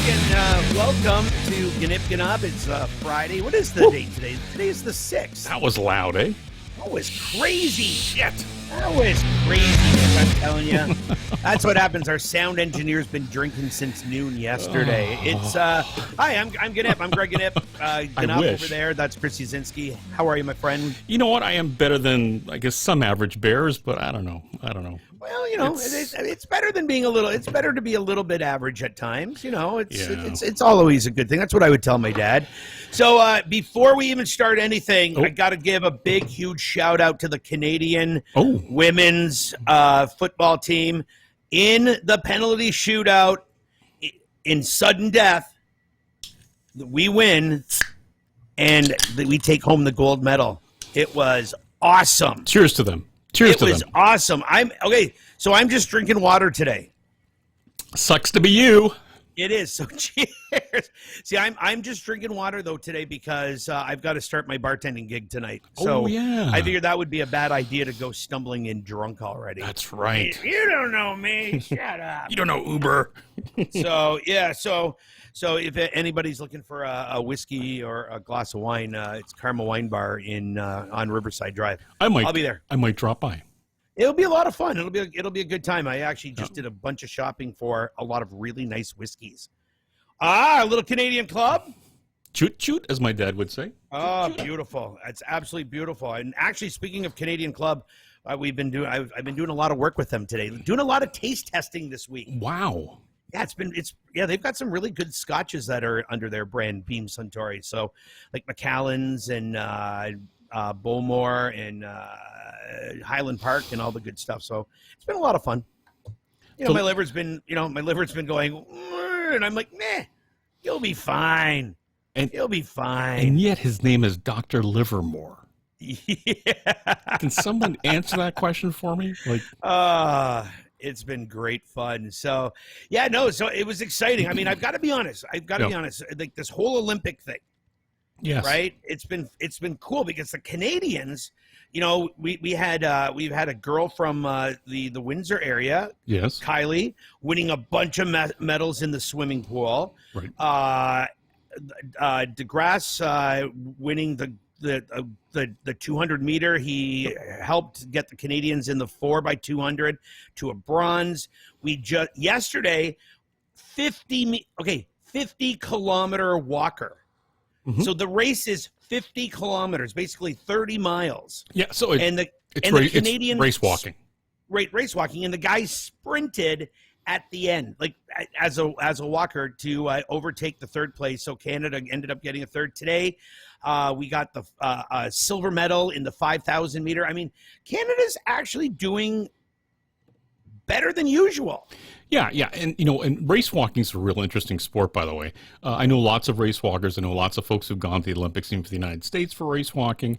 and welcome to Gnyp Gnop. It's Friday. What is the date today? Today is the 6th. That was loud, eh? That was crazy. Shit. That was crazy, I'm telling you. That's what happens. Our sound engineer's been drinking since noon yesterday. It's, hi, I'm Gnyp. I'm Greg Gnyp. Gnop over there. That's Chris Yazinski. How are you, my friend? You know what? I am better than, I guess, some average bears, but I don't know. Well, you know, it's better than being a little. It's better to be a little bit average at times. You know, it's always a good thing. That's what I would tell my dad. So before we even start anything, I got to give a big, huge shout out to the Canadian women's football team in the penalty shootout in sudden death. We win, and we take home the gold medal. It was awesome. Cheers to them. Cheers to them. It was awesome. So I'm just drinking water today. Sucks to be you. It is. So cheers. See, I'm just drinking water though today because I've got to start my bartending gig tonight. So I figured that would be a bad idea to go stumbling in drunk already. That's right. You don't know me. Shut up. You don't know Uber. So yeah. So if anybody's looking for a whiskey or a glass of wine, it's Karma Wine Bar on Riverside Drive. I'll be there. I might drop by. It'll be a lot of fun. It'll be a good time. I actually just did a bunch of shopping for a lot of really nice whiskeys. A little Canadian Club. Choot choot, as my dad would say. Oh, beautiful. It's absolutely beautiful. And actually, speaking of Canadian Club, I've been doing a lot of work with them today. Doing a lot of taste testing this week. Wow. Yeah, they've got some really good scotches that are under their brand Beam Suntory. So like Macallan's and Bowmore and Highland Park and all the good stuff. So it's been a lot of fun. My liver's been going, and I'm like, meh, you'll be fine. You'll be fine. And yet his name is Dr. Livermore. Yeah. Can someone answer that question for me? It's been great fun. So so it was exciting. I mean, I've got to be honest. Like this whole Olympic thing. Yes. Right. It's been cool because the Canadians, we've had a girl from the Windsor area. Yes. Kylie winning a bunch of medals in the swimming pool. Right. DeGrasse winning the 200 meter. He helped get the Canadians in the 4x200 to a bronze. We just yesterday 50 kilometer walker. Mm-hmm. So the race is 50 kilometers, basically 30 miles. Yeah. So the Canadian race walking. Right, race walking, and the guy sprinted at the end, like as a walker to overtake the third place. So Canada ended up getting a third today. We got the silver medal in the 5,000 meter. I mean, Canada's actually doing better than usual. Yeah, and race walking is a real interesting sport, by the way. I know lots of race walkers. I know lots of folks who've gone to the Olympics, even for the United States, for race walking,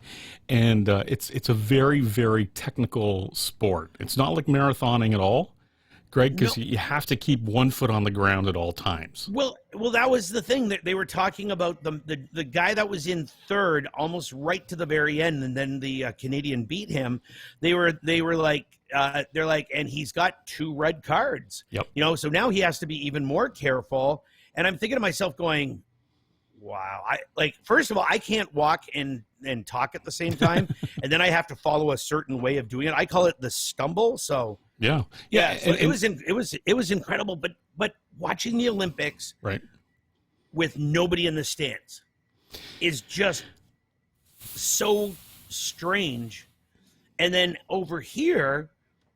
and it's a very, very technical sport. It's not like marathoning at all, Greg, because you have to keep one foot on the ground at all times. Well, that was the thing that they were talking about. The guy that was in third, almost right to the very end, and then the Canadian beat him. They were like. They're like, and he's got 2 red cards. Yep. So now he has to be even more careful. And I'm thinking to myself, going, "Wow!" First of all, I can't walk and talk at the same time, and then I have to follow a certain way of doing it. I call it the stumble. So yeah. So it was incredible. But watching the Olympics, right, with nobody in the stands, is just so strange. And then over here,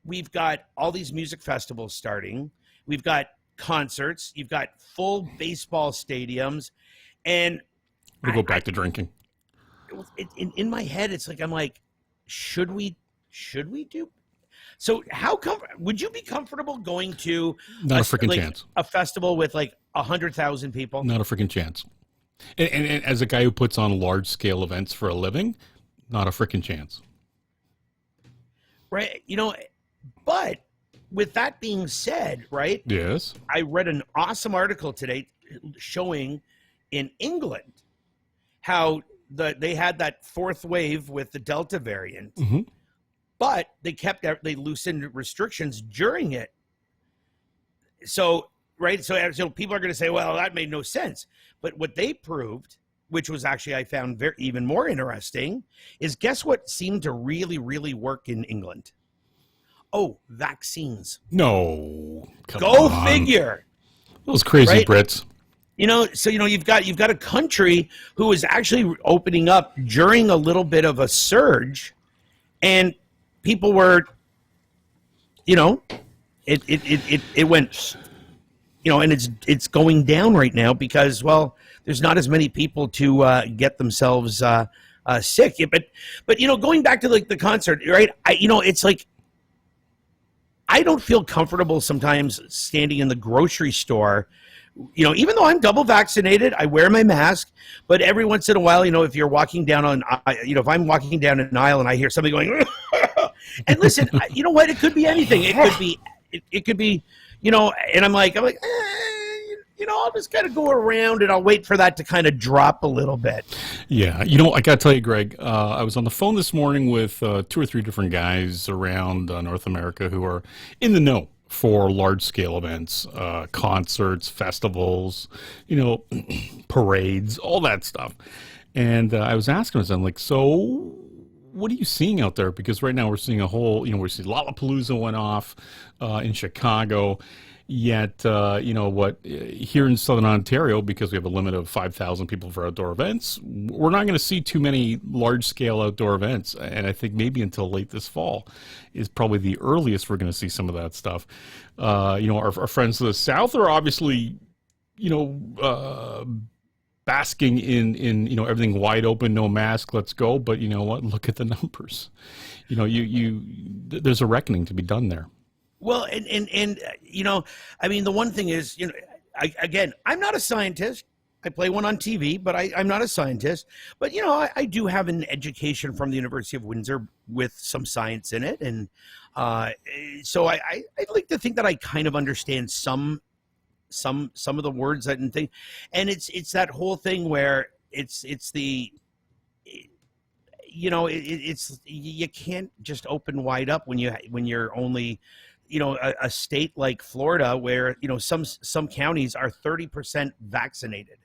we've got all these music festivals starting. We've got concerts. You've got full baseball stadiums. And we'll go back to drinking. In my head, it's like, I'm like, should we do? So would you be comfortable going to not a freaking chance, a festival with like 100,000 people? Not a freaking chance. And as a guy who puts on large scale events for a living, not a freaking chance. Right. But with that being said, right? Yes. I read an awesome article today showing in England how they had that 4th wave with the Delta variant, but they loosened restrictions during it. So right? So people are going to say, well, that made no sense. But what they proved, which was actually I found even more interesting, is guess what seemed to really, really work in England? Oh, vaccines. No, come Go on. figure. Those crazy Right? Brits. So you've got a country who is actually opening up during a little bit of a surge, and people were, it went, and it's going down right now because, well, there's not as many people to get themselves sick. But going back to like the concert, right? It's like I don't feel comfortable sometimes standing in the grocery store. Even though I'm double vaccinated, I wear my mask. But every once in a while, if you're walking down if I'm walking down an aisle and I hear somebody going, and listen, you know what? It could be anything. It could be, and I'm like, I'll just kind of go around and I'll wait for that to kind of drop a little bit. Yeah. I got to tell you, Greg, I was on the phone this morning with 2 or 3 different guys around North America who are in the know for large-scale events, concerts, festivals, parades, all that stuff. And I was asking them, like, so what are you seeing out there? Because right now we're seeing we see Lollapalooza went off in Chicago. Yet, here in Southern Ontario, because we have a limit of 5,000 people for outdoor events, we're not going to see too many large-scale outdoor events. And I think maybe until late this fall is probably the earliest we're going to see some of that stuff. Our friends to the south are obviously, basking in everything wide open, no mask, let's go. But you know what? Look at the numbers. There's a reckoning to be done there. Well, and the one thing is, I'm not a scientist. I play one on TV, but I'm not a scientist. But, I do have an education from the University of Windsor with some science in it. And so I like to think that I kind of understand some of the words and things. And it's that whole thing where it's you can't just open wide up when you're only a state like Florida where some counties are 30% vaccinated,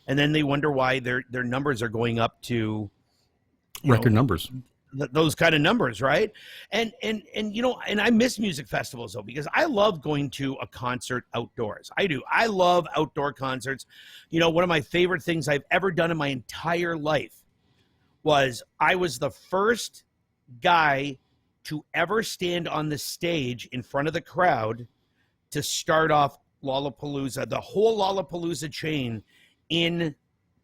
and then they wonder why their numbers are going up to record numbers, those kind of numbers, right? And I miss music festivals though, because I love going to a concert outdoors. I do. I love outdoor concerts. One of my favorite things I've ever done in my entire life was I was the first guy to ever stand on the stage in front of the crowd to start off Lollapalooza, the whole Lollapalooza chain in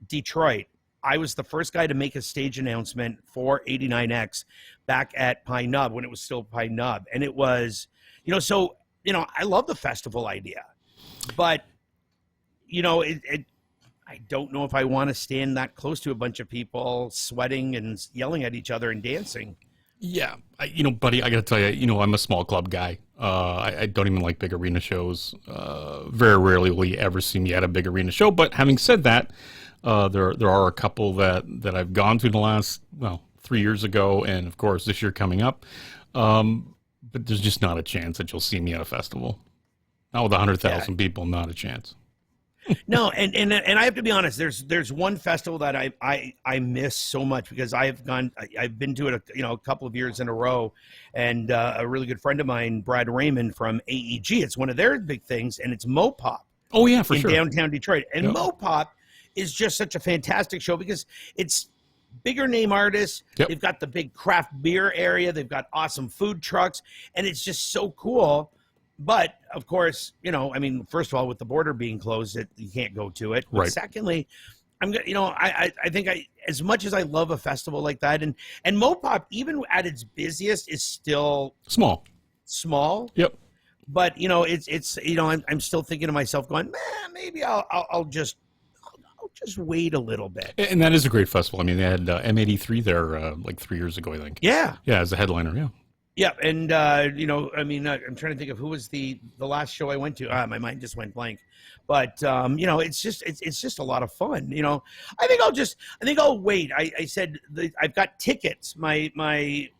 Detroit. I was the first guy to make a stage announcement for 89X back at Pine Knob when it was still Pine Knob. And it was, I love the festival idea, but, I don't know if I want to stand that close to a bunch of people sweating and yelling at each other and dancing. Yeah, buddy, I got to tell you, I'm a small club guy. I don't even like big arena shows. Very rarely will you ever see me at a big arena show. But having said that, there are a couple that I've gone to in the last, 3 years ago, and of course this year coming up. But there's just not a chance that you'll see me at a festival. Not with 100,000 people, not a chance. No, and I have to be honest. There's one festival that I miss so much because I've been to it a couple of years in a row, and a really good friend of mine, Brad Raymond from AEG. It's one of their big things, and it's Mopop. Oh yeah, for sure. In downtown Detroit, and Mopop is just such a fantastic show because it's bigger name artists. Yep. They've got the big craft beer area. They've got awesome food trucks, and it's just so cool. But of course, first of all, with the border being closed, you can't go to it. But right. Secondly, I think as much as I love a festival like that, and Mopop, even at its busiest, is still small. Yep. But it's I'm still thinking to myself, going, man, maybe I'll just wait a little bit. And that is a great festival. I mean, they had M83 there like 3 years ago, I think. Yeah. Yeah, as a headliner. Yeah. Yeah, and I'm trying to think of who was the last show I went to. My mind just went blank, but it's just a lot of fun. I think I'll wait. I said I've got tickets. My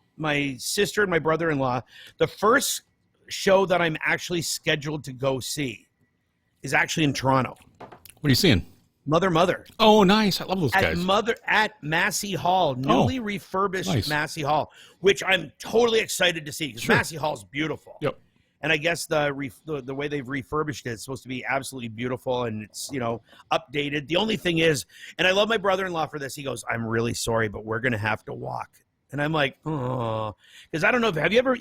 sister and my brother-in-law. The first show that I'm actually scheduled to go see is actually in Toronto. What are you seeing? Mother. Oh, nice. I love those guys. At Massey Hall, newly refurbished Massey Hall, which I'm totally excited to see because Massey Hall's beautiful. Yep. And I guess the way they've refurbished it is supposed to be absolutely beautiful, and it's, updated. The only thing is, and I love my brother-in-law for this, he goes, "I'm really sorry, but we're going to have to walk." And I'm like, "Oh," because I don't know. Have you ever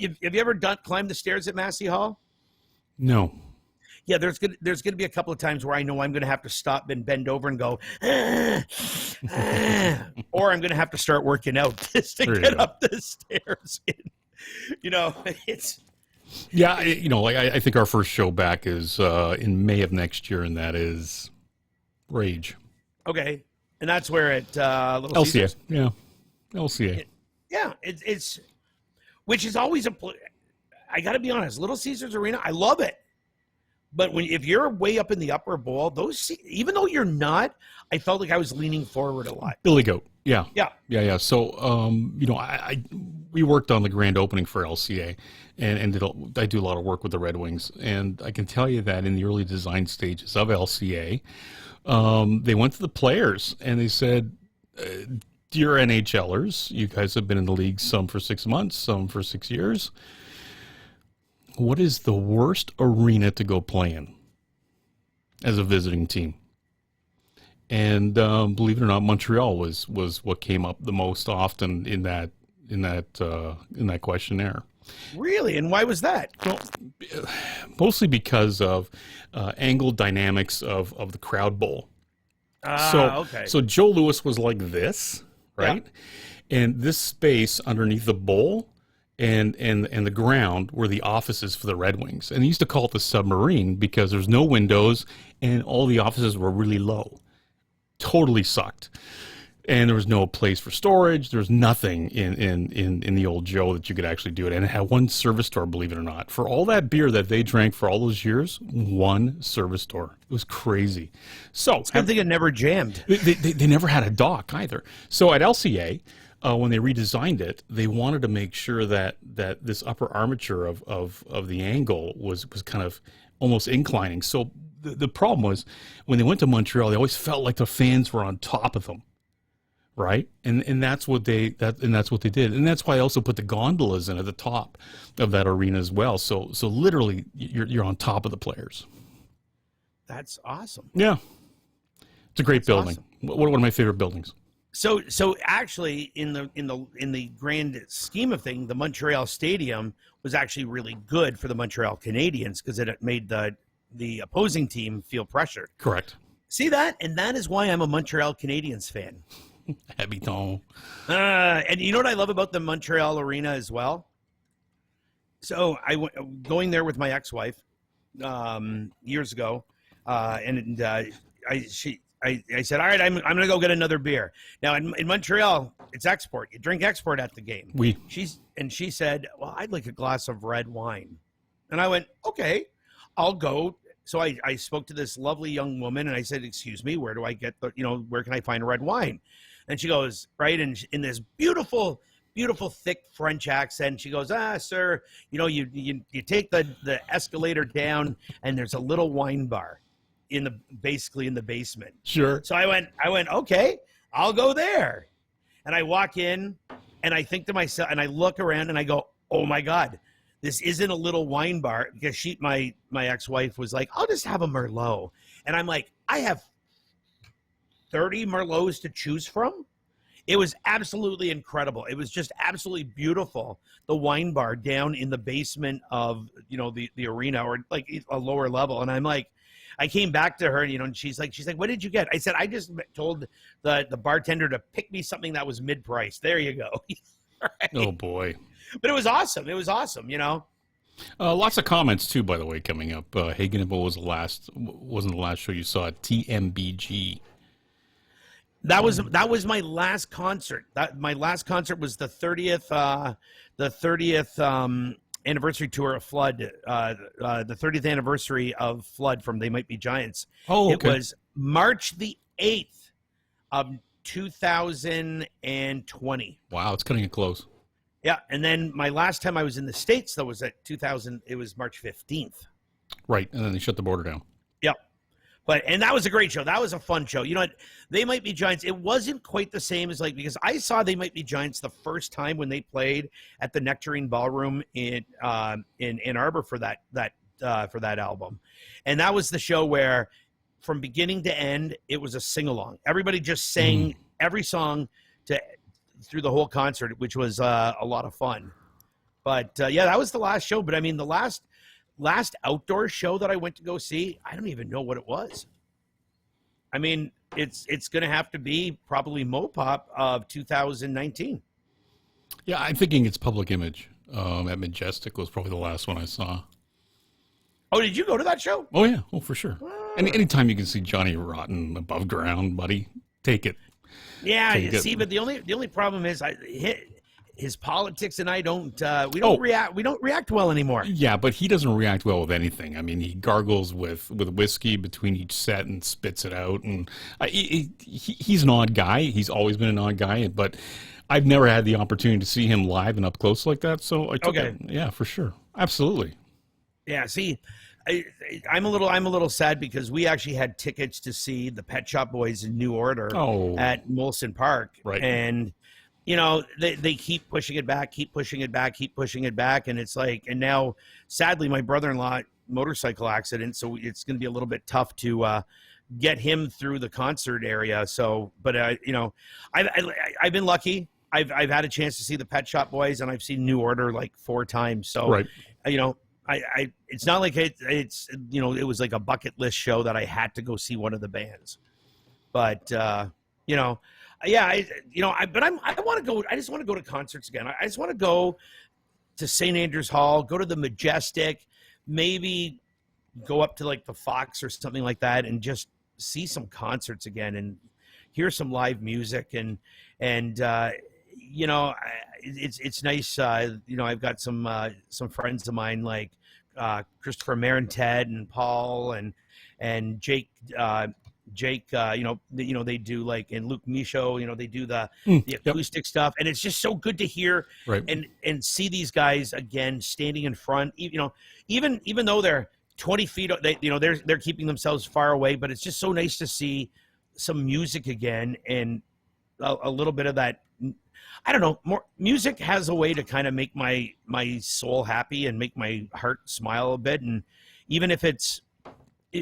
climbed the stairs at Massey Hall? No. Yeah, there's gonna be a couple of times where I know I'm gonna have to stop and bend over and go, or I'm gonna have to start working out just to get up the stairs. It's. Yeah, I think our first show back is in May of next year, and that is Rage. Okay, and that's where at Little LCA. Caesars. Yeah, LCA. It's which is always I got to be honest, Little Caesars Arena, I love it. But if you're way up in the upper bowl, even though you're not, I felt like I was leaning forward a lot. Billy Goat, yeah. So, we worked on the grand opening for LCA, and I do a lot of work with the Red Wings, and I can tell you that in the early design stages of LCA, they went to the players and they said, "Dear NHLers, you guys have been in the league, some for 6 months, some for 6 years. What is the worst arena to go play in as a visiting team?" And believe it or not, Montreal was what came up the most often in that questionnaire. Really? And why was that? Well, mostly because of angle dynamics of the crowd bowl. So Joe Louis was like this, right? Yeah. And this space underneath the bowl and the ground were the offices for the Red Wings. And they used to call it the submarine because there's no windows and all the offices were really low. Totally sucked. And there was no place for storage. There was nothing in the old Joe that you could actually do it. And it had one service store, believe it or not. For all that beer that they drank for all those years, one service store. It was crazy. So it's a good thing it never jammed. They never had a dock either. So at LCA, when they redesigned it, they wanted to make sure that this upper armature of the angle was kind of almost inclining. So the problem was when they went to Montreal, they always felt like the fans were on top of them, right? And that's what they did, and that's why I also put the gondolas in at the top of that arena as well. So literally, you're on top of the players. That's awesome. Yeah, it's a great building. Awesome. One of my favorite buildings. So actually, in the grand scheme of things, the Montreal Stadium was actually really good for the Montreal Canadiens because it made the opposing team feel pressured. Correct. See that? And that is why I'm a Montreal Canadiens fan. Habitant. And you know what I love about the Montreal Arena as well? So I went going there with my ex-wife years ago, and I said, all right, I'm going to go get another beer. Now, in Montreal, it's export. You drink export at the game. She said, well, I'd like a glass of red wine. And I went, okay, I'll go. So I spoke to this lovely young woman, and I said, excuse me, where do I get where can I find red wine? And she goes, right, and in this beautiful, thick French accent, she goes, sir, you take the escalator down, and there's a little wine bar basically in the basement. Sure. So I went, okay, I'll go there. And I walk in and I think to myself, and I look around and I go, oh my God, this isn't a little wine bar, because my ex-wife was like, I'll just have a Merlot. And I'm like, I have 30 Merlots to choose from. It was absolutely incredible. It was just absolutely beautiful. The wine bar down in the basement of, the arena, or like a lower level. And I'm like, I came back to her, and she's like, what did you get? I said, I just told the bartender to pick me something that was mid-price. There you go. Right? Oh boy. But it was awesome. It was awesome, Lots of comments too, by the way, coming up. Hey, Gnyp wasn't the last show you saw at TMBG. That was my last concert. My last concert was the 30th anniversary tour of Flood, the 30th anniversary of Flood from They Might Be Giants. Oh, okay. It was March the 8th of 2020. Wow, it's cutting it close. Yeah, and then my last time I was in the States, though, was at 2000. It was March 15th. Right, and then they shut the border down. Yep. And that was a great show. That was a fun show. You know what? They Might Be Giants. It wasn't quite the same as because I saw They Might Be Giants the first time when they played at the Nectarine Ballroom in Ann Arbor for that album, and that was the show where from beginning to end it was a sing along. Everybody just sang every song through the whole concert, which was a lot of fun. But yeah, that was the last show. But I mean, the last outdoor show that I went to go see, I don't even know what it was. I mean, it's going to have to be probably Mopop of 2019. Yeah, I'm thinking it's Public Image at Majestic was probably the last one I saw. Oh, did you go to that show? Oh, yeah. Oh, for sure. Anytime you can see Johnny Rotten above ground, buddy, take it. Yeah, but the only problem is his politics and I don't react well anymore. Yeah, but he doesn't react well with anything. I mean, he gargles with whiskey between each set and spits it out. And he's an odd guy. He's always been an odd guy, but I've never had the opportunity to see him live and up close like that. So I took it. Yeah, for sure. Absolutely. Yeah, see, I'm a little sad because we actually had tickets to see the Pet Shop Boys in New Order at Molson Park. Right. And you know, they keep pushing it back, and it's like, and now sadly my brother-in-law motorcycle accident, so it's going to be a little bit tough to get him through the concert area. So, but you know, I've been lucky. I've had a chance to see the Pet Shop Boys, and I've seen New Order like 4 times. So, right. You know, it's not like it's you know, it was like a bucket list show that I had to go see one of the bands. But you know, yeah, I want to go. I just want to go to concerts again. I just want to go to St. Andrews Hall, go to the Majestic, maybe go up to like the Fox or something like that, and just see some concerts again and hear some live music. And you know, it's nice. You know, I've got some friends of mine like Christopher Marin, Ted, and Paul, and Jake. You know, they do like, and Luke Michaud, you know, they do the acoustic stuff, and it's just so good to hear and see these guys again standing in front. You know, even though they're 20 feet, they're keeping themselves far away, but it's just so nice to see some music again and a little bit of that. I don't know. More music has a way to kind of make my soul happy and make my heart smile a bit, and even if it's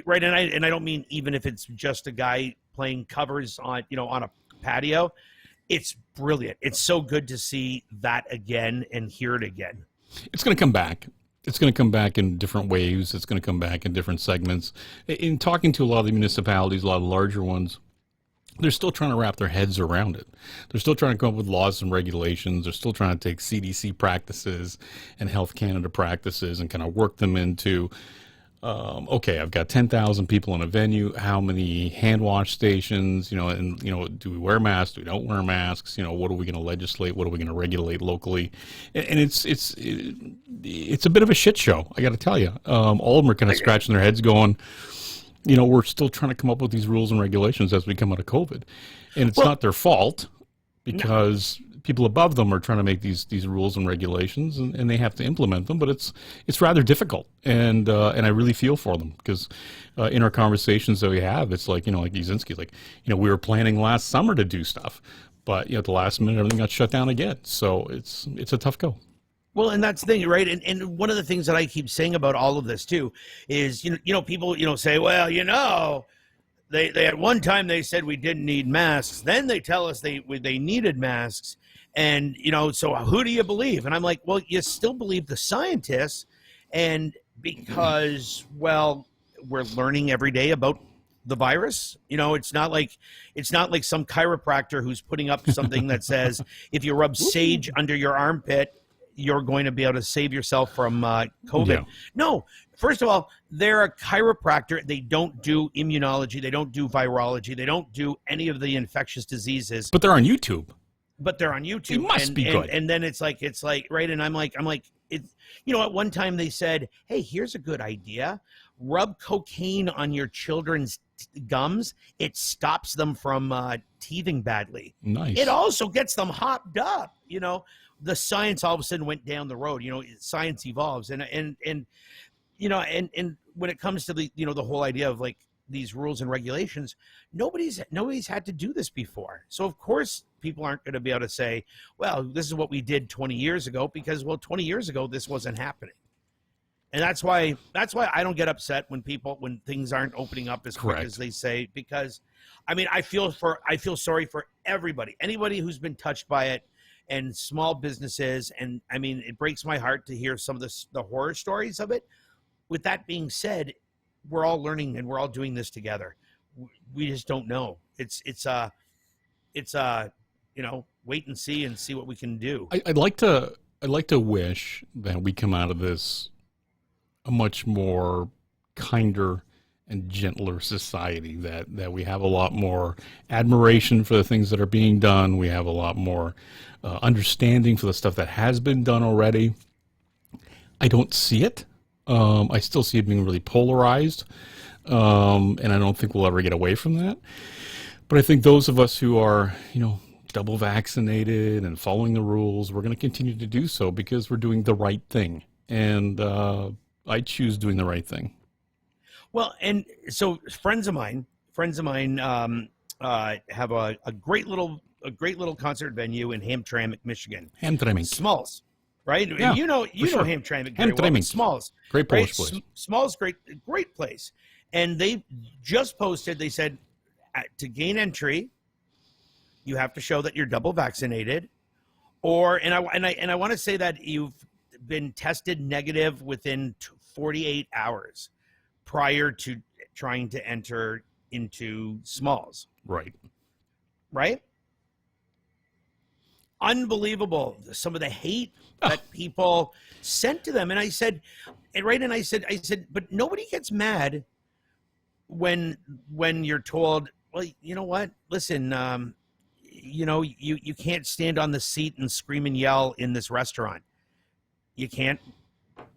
right, and I don't mean even if it's just a guy playing covers on a patio, it's brilliant. It's so good to see that again and hear it again. It's going to come back. It's going to come back in different waves. It's going to come back in different segments. In talking to a lot of the municipalities, a lot of the larger ones, they're still trying to wrap their heads around it. They're still trying to come up with laws and regulations. They're still trying to take CDC practices and Health Canada practices and kind of work them into, okay, I've got 10,000 people in a venue. How many hand wash stations? And do we wear masks? Do we don't wear masks? What are we going to legislate? What are we going to regulate locally? And it's a bit of a shit show, I got to tell you. All of them are kind of scratching their heads, going, we're still trying to come up with these rules and regulations as we come out of COVID, and it's not their fault because people above them are trying to make these rules and regulations, and they have to implement them. But it's rather difficult, and I really feel for them because in our conversations that we have, it's like like Yazinski's like we were planning last summer to do stuff, but at the last minute everything got shut down again. So it's a tough go. Well, and that's the thing, right? And one of the things that I keep saying about all of this too is people say, well, they at one time they said we didn't need masks, then they tell us they needed masks. And, so who do you believe? And I'm like, well, you still believe the scientists. And because, well, we're learning every day about the virus. It's not like some chiropractor who's putting up something that says, if you rub sage under your armpit, you're going to be able to save yourself from COVID. Yeah. No, first of all, they're a chiropractor. They don't do immunology. They don't do virology. They don't do any of the infectious diseases. But they're on YouTube. It must be good. And then it's like, right. And I'm like, at one time they said, hey, here's a good idea. Rub cocaine on your children's gums. It stops them from teething badly. Nice. It also gets them hopped up. The science all of a sudden went down the road. Science evolves. And when it comes to the, the whole idea of like these rules and regulations, nobody's had to do this before. So of course people aren't going to be able to say, well, this is what we did 20 years ago, because, well, 20 years ago this wasn't happening. And that's why I don't get upset when things aren't opening up as quick as they say, because I mean, I feel sorry for everybody, anybody who's been touched by it, and small businesses. And I mean, it breaks my heart to hear some of the horror stories of it. With that being said, we're all learning and we're all doing this together. We just don't know. It's wait and see what we can do. I'd like to wish that we come out of this a much more kinder and gentler society, that we have a lot more admiration for the things that are being done. We have a lot more understanding for the stuff that has been done already. I don't see it. I still see it being really polarized, and I don't think we'll ever get away from that. But I think those of us who are, double vaccinated and following the rules, we're going to continue to do so because we're doing the right thing. And I choose doing the right thing. Well, and so friends of mine have a great little concert venue in Hamtramck, Michigan. Hamtramck. Smalls, right? Yeah, and you know sure. Hamtramck very well. But Smalls, great Polish place. Smalls, great place. And they just posted. They said to gain entry, you have to show that you're double vaccinated, and I want to say that you've been tested negative within 48 hours prior to trying to enter into Smalls. Right? Unbelievable. Some of the hate that people sent to them. And I said, but nobody gets mad when you're told, well, you know what? Listen, you can't stand on the seat and scream and yell in this restaurant. You can't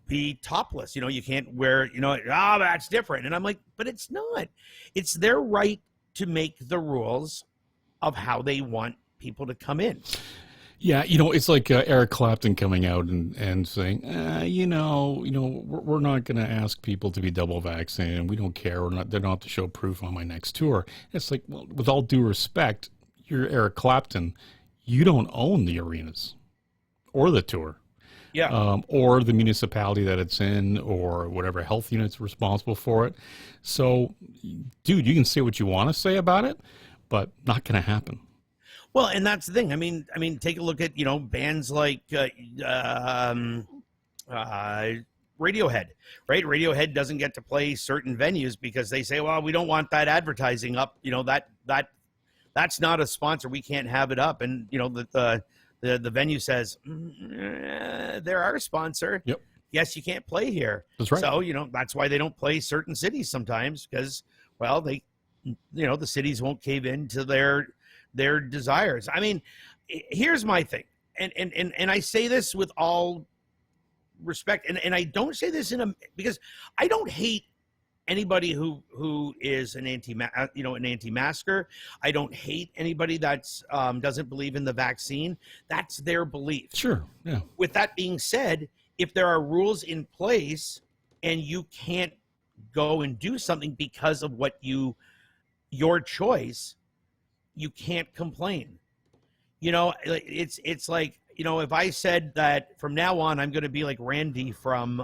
be topless. You can't wear, that's different. And I'm like, but it's not. It's their right to make the rules of how they want people to come in. Yeah, it's like Eric Clapton coming out and saying, we're not going to ask people to be double vaccinated. We don't care. They don't have to show proof on my next tour. It's like, well, with all due respect, you're Eric Clapton. You don't own the arenas or the tour. Yeah. Or the municipality that it's in, or whatever health unit's responsible for it. So, dude, you can say what you want to say about it, but not going to happen. Well, and that's the thing. I mean, take a look at bands like Radiohead, right? Radiohead doesn't get to play certain venues because they say, well, we don't want that advertising up. That's not a sponsor. We can't have it up. And the venue says, they're our sponsor. Yep. Yes, you can't play here. That's right. So, that's why they don't play certain cities sometimes, because, well, the cities won't cave in to their desires. I mean, here's my thing. And I say this with all respect. And I don't say this because I don't hate anybody who is an anti-masker. I don't hate anybody that's doesn't believe in the vaccine. That's their belief. Sure. Yeah. With that being said, if there are rules in place and you can't go and do something because of your choice, you can't complain. It's like, if I said that from now on I'm going to be like Randy from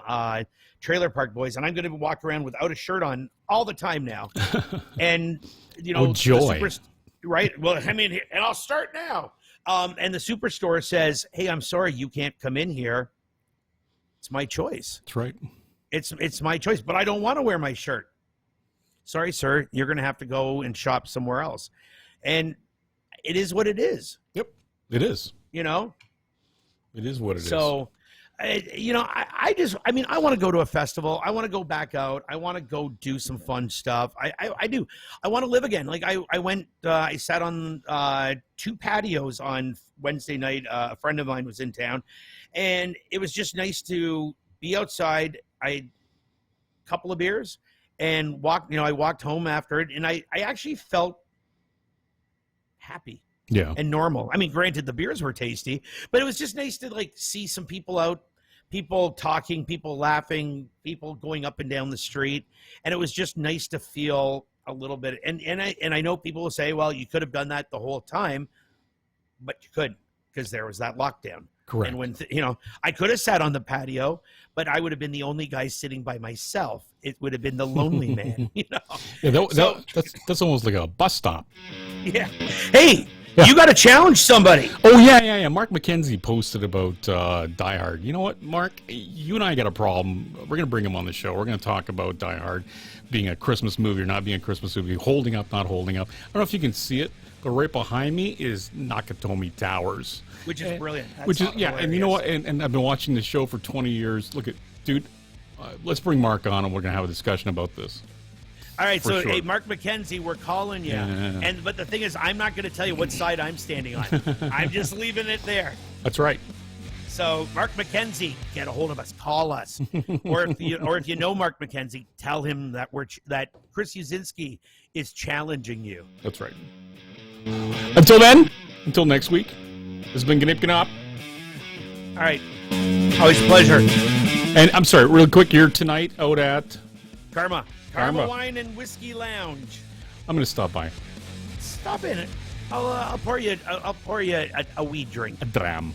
Trailer Park Boys, and I'm going to walk around without a shirt on all the time now, and oh, joy, right? Well, I mean, and I'll start now. And the superstore says, "Hey, I'm sorry, you can't come in here. It's my choice." That's right. It's my choice, but I don't want to wear my shirt. Sorry, sir, you're going to have to go and shop somewhere else. And it is what it is. Yep, it is. It is what it is. So, I want to go to a festival. I want to go back out. I want to go do some fun stuff. I do. I want to live again. Like I went, I sat on 2 patios on Wednesday night. A friend of mine was in town, and it was just nice to be outside. I had a couple of beers and I walked home after it, and I actually felt happy. Yeah. And normal. I mean, granted, the beers were tasty, but it was just nice to see some people out, people talking, people laughing, people going up and down the street. And it was just nice to feel a little bit, and I know people will say, well, you could have done that the whole time, but you couldn't because there was that lockdown. Correct. And when I could have sat on the patio, but I would have been the only guy sitting by myself. It would have been the lonely man, Yeah, that's almost like a bus stop. Yeah. Hey, you got to challenge somebody. Oh yeah. Mark McKenzie posted about Die Hard. You know what, Mark? You and I got a problem. We're gonna bring him on the show. We're gonna talk about Die Hard being a Christmas movie or not being a Christmas movie, holding up, not holding up. I don't know if you can see it, but right behind me is Nakatomi Towers. Which is brilliant. And you know what? And I've been watching the show for 20 years. Look at, dude, let's bring Mark on and we're going to have a discussion about this. All right, so hey, Mark McKenzie, we're calling you. Yeah. But the thing is, I'm not going to tell you what side I'm standing on. I'm just leaving it there. That's right. So, Mark McKenzie, get a hold of us. Call us. or if you know Mark McKenzie, tell him that that Chris Uzinski is challenging you. That's right. Until next week, this has been Gnyp Gnop. All right. Always a pleasure. And I'm sorry, real quick, you're tonight out at Karma Wine and Whiskey Lounge. I'm going to stop by. Stop in it. I'll pour you a wee drink. A dram.